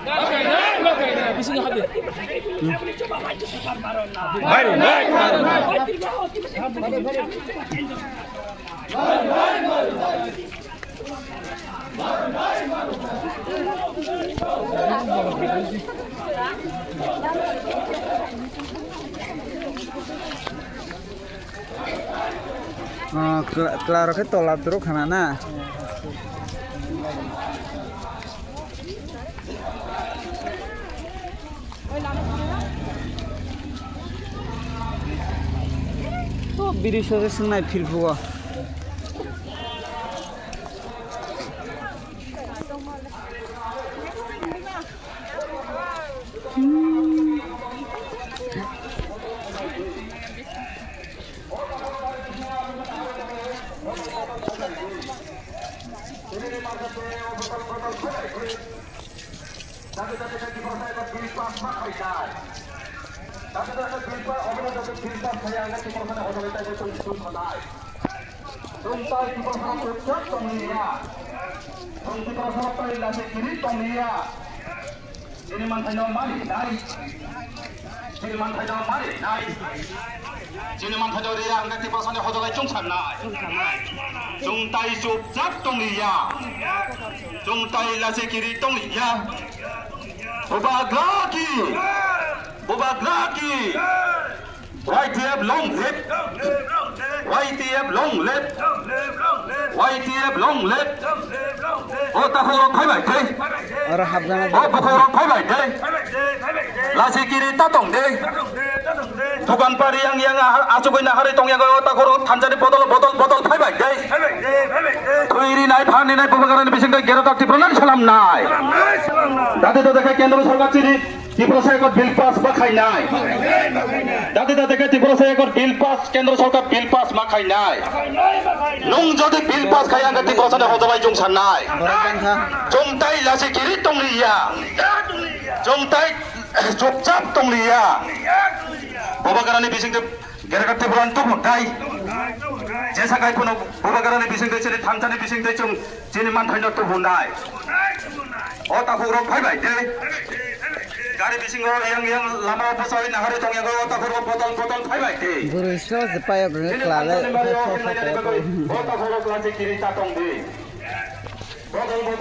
Bising habi. Claro que tolak terus kanana. Oh, biri sore senai feel buah. YTF long live! YTF long live! YTF long live! Oh, takhorok phai bai de. Orang habdana. Oh, takhorok phai bai de. Lasi kiri tatong de. Bukan pari yang acubai na hari tong yang kau takhorok thanjani botol phai bai de. Tuiri nai phani nai pemakaran bising de gero tak tipronan salam nai. Dati to dekai kendra sarkar chiri Tripura acre bill pass বা খাই নাই দাদি দাদিকে Tripura acre bill pass কেন্দ্র সরকার bill pass মা খাই নাই নং যদি বিল পাস খাই আঙ্গা ত্রিপুরা হজবাই জং সান্নাই জংতাই লাসে কিরি টংলিয়া জংতাই চুপচাপ টংলিয়া ববাগারানি বিসিংতে গেরাকার ত্রিপুরান তো হটাই যেসা গাই কোনো ববাগারানি বিসিংতে চিনি থানচানি বিসিংতে চুং চিনি মানথাইন তো হনাই ও তাকু রং ফাই বাই দে Gari bising yang lama pasal nak hari tong yang kau tak kurang botol phai bai de. Guru isro sepaya guru kelala. Botol kiri tatong de.